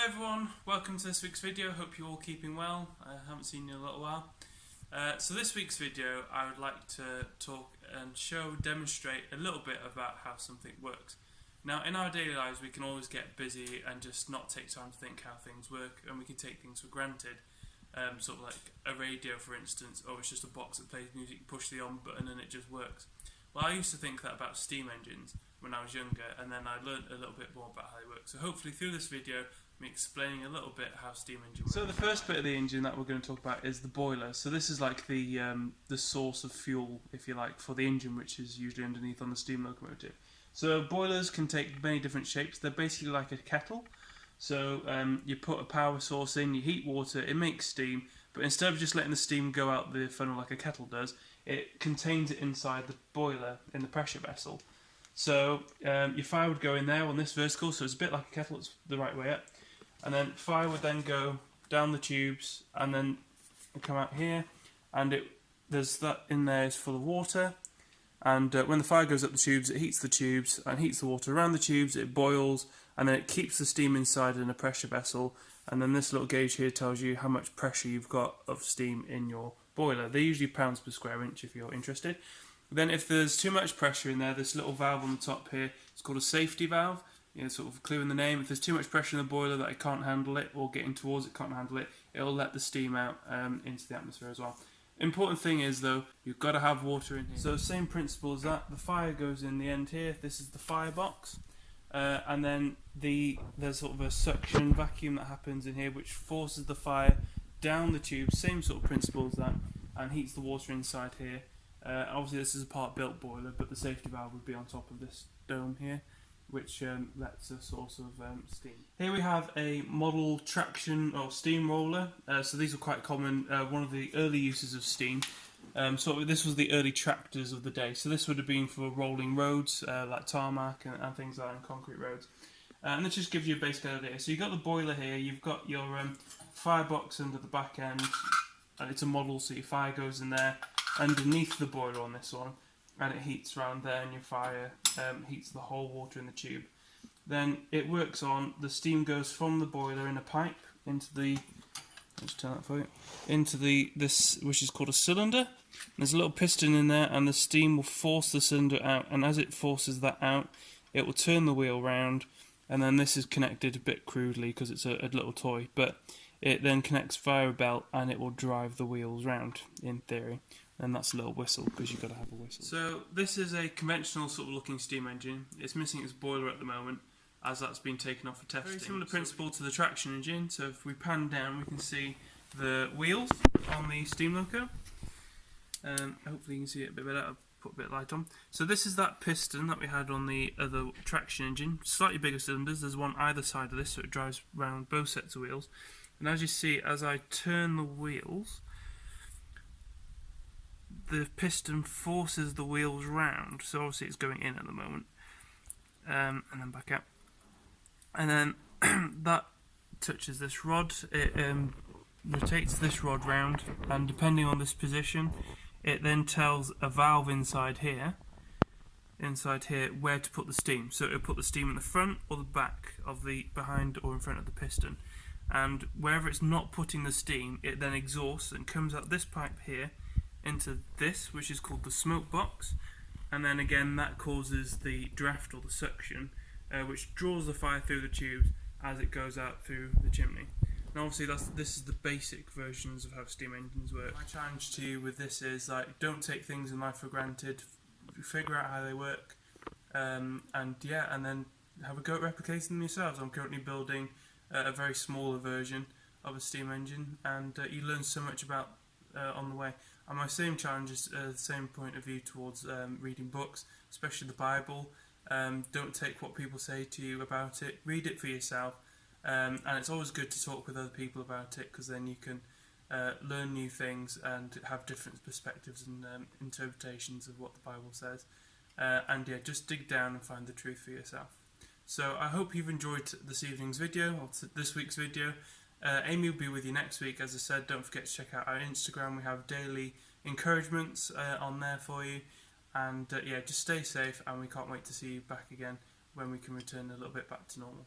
everyone, welcome to this week's video. Hope you're all keeping well. I haven't seen you in a little while. So this week's video I would like to talk and demonstrate a little bit about how something works. Now in our daily lives we can always get busy and just not take time to think how things work, and we can take things for granted. Sort of like a radio for instance, or it's just a box that plays music, you push the on button and it just works. Well, I used to think that about steam engines when I was younger, and then I learned a little bit more about how they work. So hopefully through this video I'm explaining a little bit how steam engine works. So the first bit of the engine that we're going to talk about is the boiler. So this is like the source of fuel, if you like, for the engine, which is usually underneath on the steam locomotive. So boilers can take many different shapes. They're basically like a kettle. So you put a power source in, you heat water, it makes steam, but instead of just letting the steam go out the funnel like a kettle does, it contains it inside the boiler in the pressure vessel. So your fire would go in there on this vertical, so it's a bit like a kettle, it's the right way up. And then fire would then go down the tubes and then come out here, and there's that in there is full of water. And when the fire goes up the tubes, it heats the tubes and heats the water around the tubes, it boils, and then it keeps the steam inside in a pressure vessel. And then this little gauge here tells you how much pressure you've got of steam in your boiler. They're usually pounds per square inch if you're interested. Then if there's too much pressure in there, this little valve on the top here, it's called a safety valve. You know, sort of a clue in the name. If there's too much pressure in the boiler that it can't handle it, or getting towards it can't handle it, it'll let the steam out into the atmosphere as well. Important thing is though, you've got to have water in here. So same principle as that. The fire goes in the end here. This is the firebox, and then there's sort of a suction vacuum that happens in here, which forces the fire down the tube. Same sort of principle as that, and heats the water inside here. Obviously this is a part-built boiler, but the safety valve would be on top of this dome here, which lets a source of steam. Here we have a model traction or steam roller. So these were quite common, one of the early uses of steam. So this was the early tractors of the day. So this would have been for rolling roads, like tarmac and things like that, and concrete roads. And this just gives you a basic idea. So you've got the boiler here, you've got your firebox under the back end, and it's a model, so your fire goes in there underneath the boiler on this one, and it heats around there, and your fire heats the whole water in the tube. Then it works on, the steam goes from the boiler in a pipe into the, let's turn that for you, into this which is called a cylinder. There's a little piston in there, and the steam will force the cylinder out, and as it forces that out, it will turn the wheel round, and then this is connected a bit crudely because it's a little toy, but it then connects via a belt, and it will drive the wheels round in theory. And that's a little whistle, because you've got to have a whistle. So this is a conventional sort of looking steam engine. It's missing its boiler at the moment, as that's been taken off for testing. Very similar principle to the traction engine. So if we pan down, we can see the wheels on the steam loco. Hopefully you can see it a bit better. I'll put a bit of light on. So this is that piston that we had on the other traction engine. Slightly bigger cylinders. There's one either side of this, so it drives around both sets of wheels. And as you see, as I turn the wheels, the piston forces the wheels round, so obviously it's going in at the moment, and then back out, and then that touches this rod. It rotates this rod round, and depending on this position, it then tells a valve inside here where to put the steam. So it'll put the steam in the front or the back of the behind or in front of the piston, and wherever it's not putting the steam, it then exhausts and comes out this pipe here into this, which is called the smoke box, and then again that causes the draft or the suction, which draws the fire through the tubes as it goes out through the chimney. And obviously this is the basic versions of how steam engines work. My challenge to you with this is, like, don't take things in life for granted, figure out how they work, and then have a go at replicating them yourselves. I'm currently building a very smaller version of a steam engine, and you learn so much about on the way. And my same challenge is the same point of view towards reading books, especially the Bible. Don't take what people say to you about it, read it for yourself, and it's always good to talk with other people about it, because then you can learn new things and have different perspectives and interpretations of what the Bible says, and yeah, just dig down and find the truth for yourself. So I hope you've enjoyed this evening's video, or this week's video. Amy will be with you next week. As I said, don't forget to check out our Instagram. We have daily encouragements on there for you, and yeah, just stay safe, and we can't wait to see you back again when we can return a little bit back to normal.